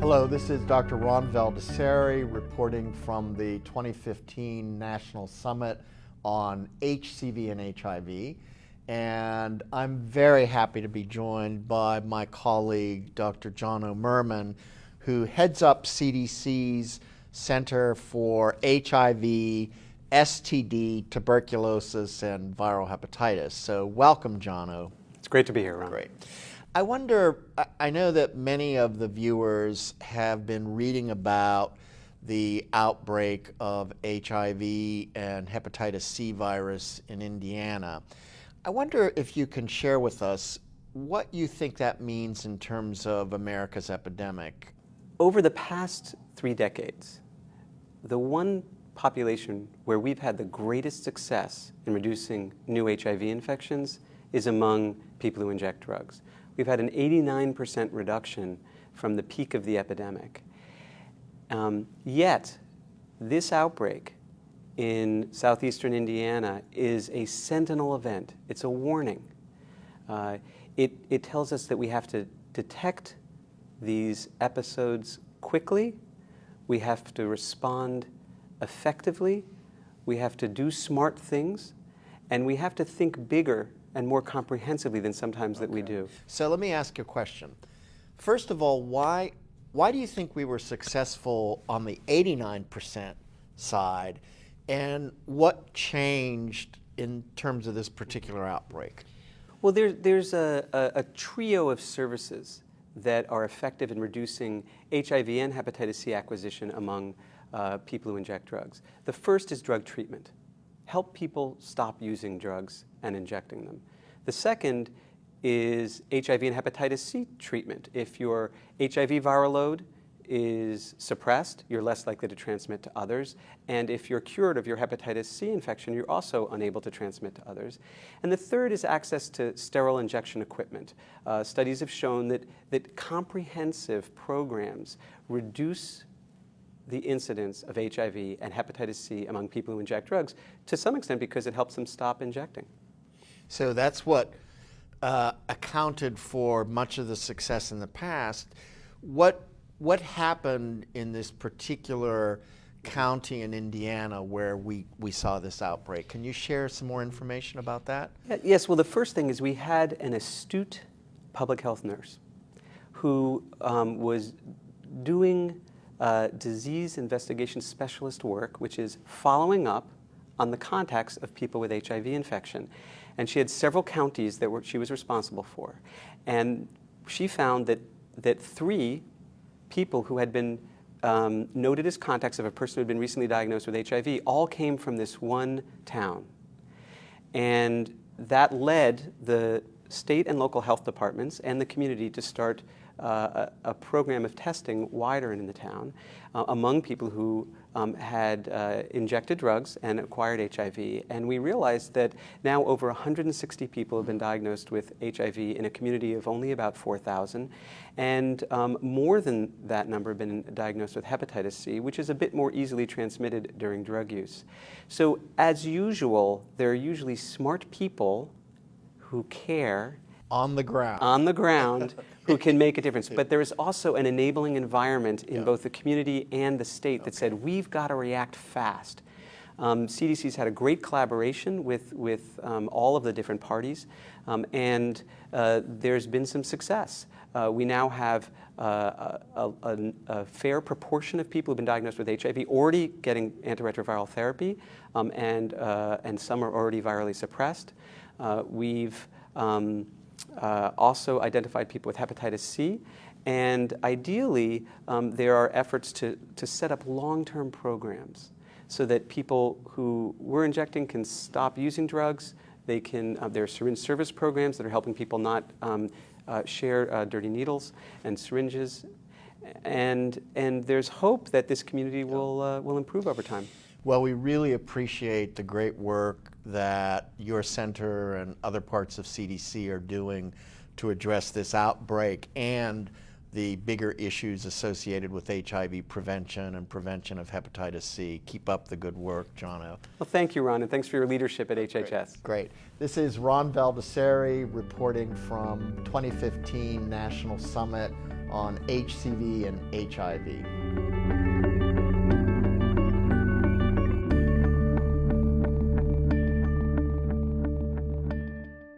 Hello, this is Dr. Ron Valdiserri reporting from the 2015 National Summit on HCV and HIV. And I'm very happy to be joined by my colleague, Dr. Jonathan Mermin, who heads up CDC's Center for HIV, STD, tuberculosis, and viral hepatitis. So welcome, Jono. It's great to be here, Ron. Great. I wonder, I know that many of the viewers have been reading about the outbreak of HIV and hepatitis C virus in Indiana. I wonder if you can share with us what you think that means in terms of America's epidemic. Over the past 3 decades, the one population where we've had the greatest success in reducing new HIV infections is among people who inject drugs. We've had an 89% reduction from the peak of the epidemic. Yet, this outbreak in southeastern Indiana is a sentinel event. It's a warning. It tells us that we have to detect these episodes quickly, we have to respond effectively, we have to do smart things, and we have to think bigger and more comprehensively than sometimes that we do. So let me ask you a question. First of all, why do you think we were successful on the 89% side, and what changed in terms of this particular outbreak? Well, there's a trio of services that are effective in reducing HIV and hepatitis C acquisition among people who inject drugs. The first is drug treatment. Help people stop using drugs and injecting them. The second is HIV and hepatitis C treatment. If your HIV viral load is suppressed, you're less likely to transmit to others. And if you're cured of your hepatitis C infection, you're also unable to transmit to others. And the third is access to sterile injection equipment. Studies have shown that comprehensive programs reduce the incidence of HIV and hepatitis C among people who inject drugs, to some extent because it helps them stop injecting. So that's what accounted for much of the success in the past. What happened in this particular county in Indiana where we saw this outbreak? Can you share some more information about that? Yes, well, the first thing is we had an astute public health nurse who was doing disease investigation specialist work, which is following up on the contacts of people with HIV infection. And she had several counties that she was responsible for. And she found that 3 people who had been noted as contacts of a person who had been recently diagnosed with HIV all came from this one town. And that led the state and local health departments and the community to start a program of testing wider in the town among people who had injected drugs and acquired HIV. And we realized that now over 160 people have been diagnosed with HIV in a community of only about 4,000. And more than that number have been diagnosed with hepatitis C, which is a bit more easily transmitted during drug use. So as usual, there are usually smart people who care on the ground who can make a difference. But there is also an enabling environment in both the community and the state that said, we've got to react fast. CDC's had a great collaboration with all of the different parties, and there's been some success. We now have a fair proportion of people who've been diagnosed with HIV already getting antiretroviral therapy, and some are already virally suppressed. We've also identified people with hepatitis C, and ideally there are efforts to set up long-term programs so that people who were injecting can stop using drugs. They can, there are syringe service programs that are helping people not share dirty needles and syringes, and there's hope that this community will improve over time. Well, we really appreciate the great work that your center and other parts of CDC are doing to address this outbreak and the bigger issues associated with HIV prevention and prevention of hepatitis C. Keep up the good work, Jono. Well, thank you, Ron, and thanks for your leadership at HHS. Great. This is Ron Valdiserri reporting from 2015 National Summit on HCV and HIV.